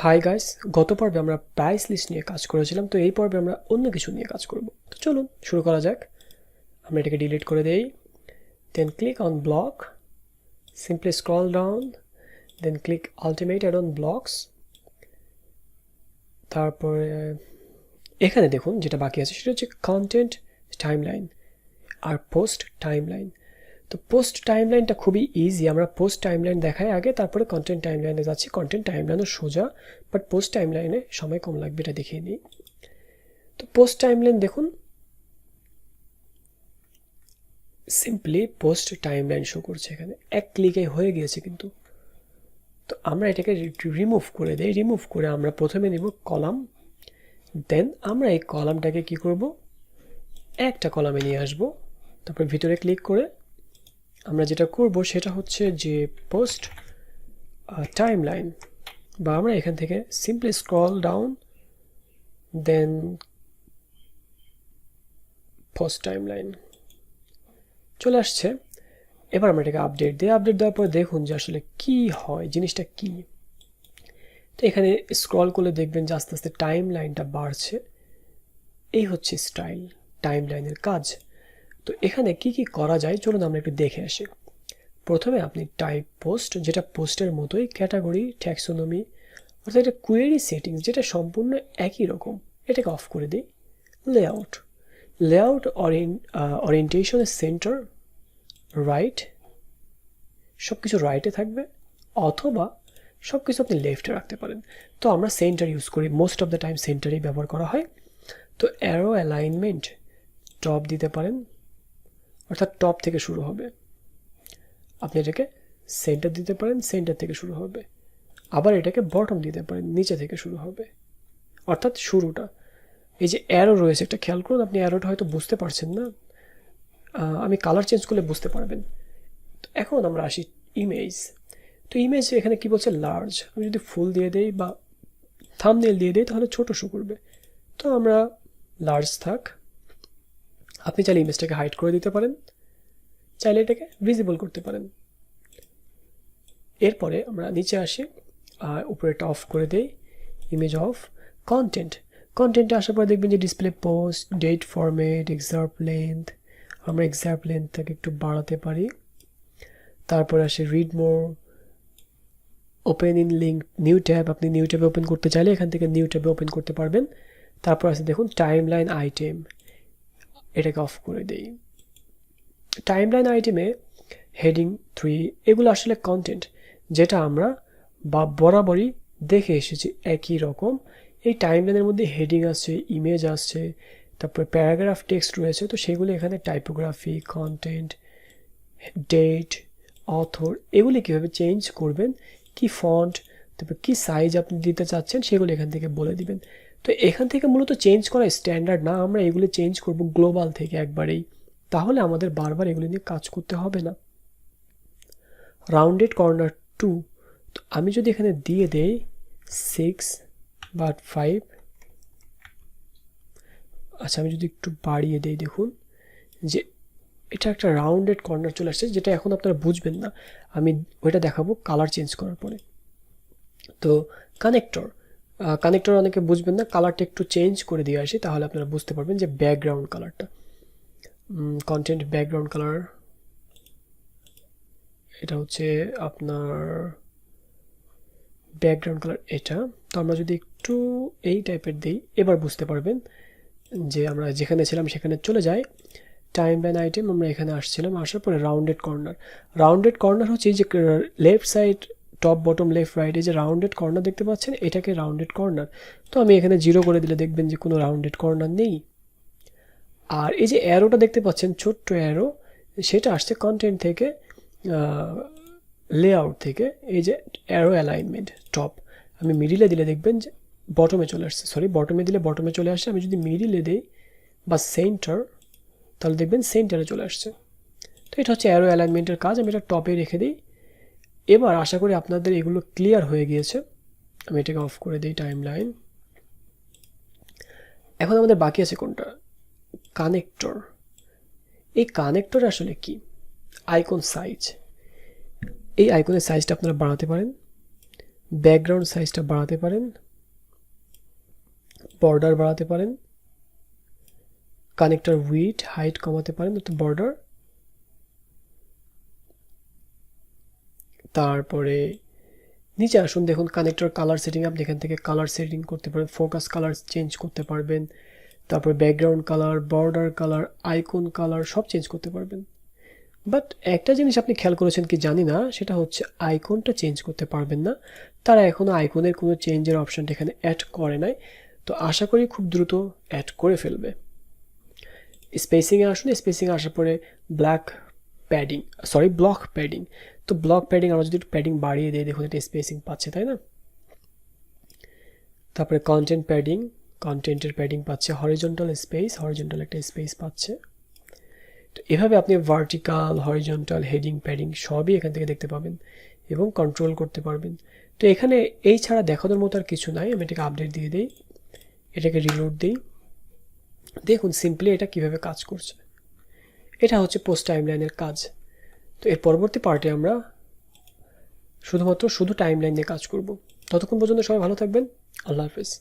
Hi guys, গত পর্বে আমরা প্রাইস লিস্ট নিয়ে কাজ করেছিলাম, তো এই পর্বে আমরা অন্য কিছু নিয়ে কাজ করব। তো চলুন শুরু করা যাক। আমরা এটাকে ডিলিট করে দেই, then click on block, simply scroll down, then click ultimate add on blocks. তারপরে এখানে দেখুন যেটা বাকি আছে সেটা হচ্ছে কন্টেন্ট টাইমলাইন আর পোস্ট টাইমলাইন। তো পোস্ট টাইমলাইনটা খুবই ইজি, আমরা পোস্ট টাইমলাইন দেখাই আগে, তারপরে কন্টেন্ট টাইমলাইনে যাচ্ছি। কন্টেন্ট টাইমলাইনও সোজা, বাট পোস্ট টাইমলাইনে সময় কম লাগবে, এটা দেখিয়ে নিই। তো পোস্ট টাইমলাইন দেখুন, সিম্পলি পোস্ট টাইমলাইন শো করছে এখানে, এক ক্লিকে হয়ে গিয়েছে কিন্তু। তো আমরা এটাকে রিমুভ করে দেই। রিমুভ করে আমরা প্রথমে নিব কলাম, দেন আমরা এই কলামটাকে কি করব, একটা কলামে নিয়ে আসব। তারপর ভিতরে ক্লিক করে আমরা যেটা করব সেটা হচ্ছে যে পোস্ট টাইমলাইন, বা আমরা এখান থেকে সিম্পলি স্ক্রল ডাউন, দেন পোস্ট টাইমলাইন চলে আসছে। এবার আমরা এটাকে আপডেট দিই। আপডেট দেওয়ার পর দেখুন যে আসলে কি হয়, জিনিসটা কি। তো এখানে স্ক্রল করলে দেখবেন যে আস্তে আস্তে টাইম লাইনটা বাড়ছে। এই হচ্ছে স্টাইল টাইম লাইনের কাজ। তো এখানে কি কি করা যায় চলুন আমরা একটু দেখে আসি। প্রথমে আপনি টাইপ পোস্ট, যেটা পোস্টের মতোই, ক্যাটাগরি, ট্যাক্সোনমি, অর্থাৎ এটা কোয়েরি সেটিংস, যেটা সম্পূর্ণ একই রকম, এটাকে অফ করে দিই। লেআউট, লেআউট ওরিয়েন্টেশনের সেন্টার রাইট, সব কিছু রাইটে থাকবে, অথবা সব কিছু আপনি লেফটে রাখতে পারেন। তো আমরা সেন্টার ইউজ করি, মোস্ট অফ দ্য টাইম সেন্টারই ব্যবহার করা হয়। তো অ্যারো অ্যালাইনমেন্ট টপ দিতে পারেন, অর্থাৎ টপ থেকে শুরু হবে। আপনি এটাকে সেন্টার দিতে পারেন, সেন্টার থেকে শুরু হবে। আবার এটাকে বটম দিতে পারেন, নিচে থেকে শুরু হবে, অর্থাৎ শুরুটা। এই যে অ্যারো রয়েছে, একটা খেয়াল করুন, আপনি অ্যারোটা হয়তো বুঝতে পারছেন না, আমি কালার চেঞ্জ করলে বুঝতে পারবেন। তো এখন আমরা আসি ইমেজ। তো ইমেজ এখানে কি বলছে, লার্জ। আমি যদি ফুল দিয়ে দেই বা থাম্বনেল দিয়ে দেই তাহলে ছোট শো করবে। তো আমরা লার্জ থাক। আপনি চাইলে ইমেজটাকে হাইড করে দিতে পারেন, চাইলে এটাকে ভিজিবল করতে পারেন। এরপরে আমরা নিচে আসি, উপরেটা অফ করে দেই, ইমেজ অফ। কন্টেন্ট, কন্টেন্টে আসার পর দেখবেন যে display post, date format, example length. আমরা এক্সাম্পল লেন্থটাকে একটু বাড়াতে পারি। তারপর আসে read more, open in link, new tab. আপনি নিউ ট্যাবে ওপেন করতে চাইলে এখান থেকে নিউ ট্যাবে ওপেন করতে পারবেন। তারপর আছে দেখুন টাইমলাইন আইটেম, এটাকে অফ করে দেই। টাইমলাইন আইটেমে হেডিং 3, এগুলো আসলে কন্টেন্ট, যেটা আমরা বরাবরই দেখে এসেছি একই রকম। এই টাইমলাইনের মধ্যে হেডিং আসছে, ইমেজ আসছে, তারপরে প্যারাগ্রাফ টেক্সট রয়েছে। তো সেগুলো এখানে টাইপোগ্রাফি, কন্টেন্ট, ডেট, অথর, এগুলি কীভাবে চেঞ্জ করবেন, কি ফন্ট, তারপর কি সাইজ আপনি দিতে চাচ্ছেন সেগুলো এখান থেকে বলে দিবেন। তো এখান থেকে মূলত চেঞ্জ করা স্ট্যান্ডার্ড না, আমরা এগুলো চেঞ্জ করব গ্লোবাল থেকে একবারেই, তাহলে আমাদের বারবার এগুলো নিয়ে কাজ করতে হবে না। রাউন্ডেড কর্নার 2, তো আমি যদি এখানে দিয়ে দেই 6 বা 5, আচ্ছা আমি যদি একটু বাড়িয়ে দেই, দেখুন যে এটা একটা রাউন্ডেড কর্নার চলে আসছে, যেটা এখন আপনারা বুঝবেন না, আমি ওইটা দেখাবো কালার চেঞ্জ করার পরে। তো কানেক্টর, কানেক্টর অনেকে বুঝবেন না, কালারটা একটু চেঞ্জ করে দিয়ে আসি তাহলে আপনারা বুঝতে পারবেন। যে ব্যাকগ্রাউন্ড কালারটা, কন্টেন্ট ব্যাকগ্রাউন্ড কালার, এটা হচ্ছে আপনার ব্যাকগ্রাউন্ড কালার এটা। তো আমরা যদি একটু এই টাইপের দিই, এবার বুঝতে পারবেন যে আমরা যেখানে ছিলাম সেখানে চলে যাই। টাইমলাইন আইটেম, আমরা এখানে আসছিলাম, আসার পরে রাউন্ডেড কর্নার। রাউন্ডেড কর্নার হচ্ছে এই যে left side, top bottom left right, এই যে রাউন্ডেড কর্নার দেখতে পাচ্ছেন, এটাকে রাউন্ডেড কর্নার। তো আমি এখানে 0 করে দিলে দেখবেন যে কোনো রাউন্ডেড কর্নার নেই। আর এই যে অ্যারোটা দেখতে পাচ্ছেন, ছোট্ট অ্যারো, সেটা আসছে কন্টেন্ট থেকে, লেআউট থেকে। এই যে অ্যারো অ্যালাইনমেন্ট টপ, আমি মিডিলে দিলে দেখবেন যে বটমে চলে আসছে, সরি বটমে দিলে বটমে চলে আসছে। আমি যদি মিডিলে দিই বা সেন্টার, তাহলে দেখবেন সেন্টারে চলে আসছে। তো এটা হচ্ছে অ্যারো অ্যালাইনমেন্টের কাজ, আমি এটা টপে রেখে দিই। এবার আশা করি আপনাদের এগুলো ক্লিয়ার হয়ে গিয়েছে। আমি এটাকে অফ করে দিই টাইমলাইন। এখন আমাদের বাকি আছে কোনটা, কানেক্টর। এই কানেক্টর আসলে কি, আইকন সাইজ। এই আইকনের সাইজটা আপনারা বাড়াতে পারেন ব্যাকগ্রাউন্ড সাইজটা বাড়াতে পারেন, বর্ডার বাড়াতে পারেন, কানেক্টর উইডথ হাইট কমাতে পারেন, তো বর্ডার। তারপরে নিচে আসুন, দেখুন কানেক্টর কালার সেটিং, আপনি এখান থেকে কালার সেটিং করতে পারেন, ফোকাস কালার চেঞ্জ করতে পারবেন, তারপর background colour, border colour, icon colour সব চেঞ্জ করতে পারবেন। বাট একটা জিনিস আপনি খেয়াল করেছেন কি জানি না, সেটা হচ্ছে আইকনটা চেঞ্জ করতে পারবেন না। তারা এখনও আইকনের কোনো চেঞ্জের অপশানটা এখানে অ্যাড করে নাই, তো আশা করি খুব দ্রুত অ্যাড করে ফেলবে। স্পেসিংয়ে আসুন, স্পেসিংয়ে আসার পরে ব্লক প্যাডিং। তো ব্লক প্যাডিং আমরা যদি একটু প্যাডিং বাড়িয়ে দিই, দেখুন এটা স্পেসিং পাচ্ছে, তাই না? তারপরে কন্টেন্টের প্যাডিং পাচ্ছে, হরিজন্টাল একটা স্পেস পাচ্ছে। তো এভাবে আপনি ভার্টিক্যাল, হরিজন্টাল, হেডিং, প্যাডিং সবই এখান থেকে দেখতে পাবেন এবং কন্ট্রোল করতে পারবেন। তো এখানে এই ছাড়া দেখানোর মতো আর কিছু নাই। আমি এটাকে আপডেট দিয়ে দিই, এটাকে রিলোড দিই, দেখুন সিম্পলি এটা কিভাবে কাজ করছে। এটা হচ্ছে পোস্ট টাইমলাইনের কাজ। তো এর পরবর্তী পার্টে আমরা শুধু টাইমলাইন নিয়ে কাজ করব। ততক্ষণ পর্যন্ত সবাই ভালো থাকবেন। আল্লাহ হাফেজ।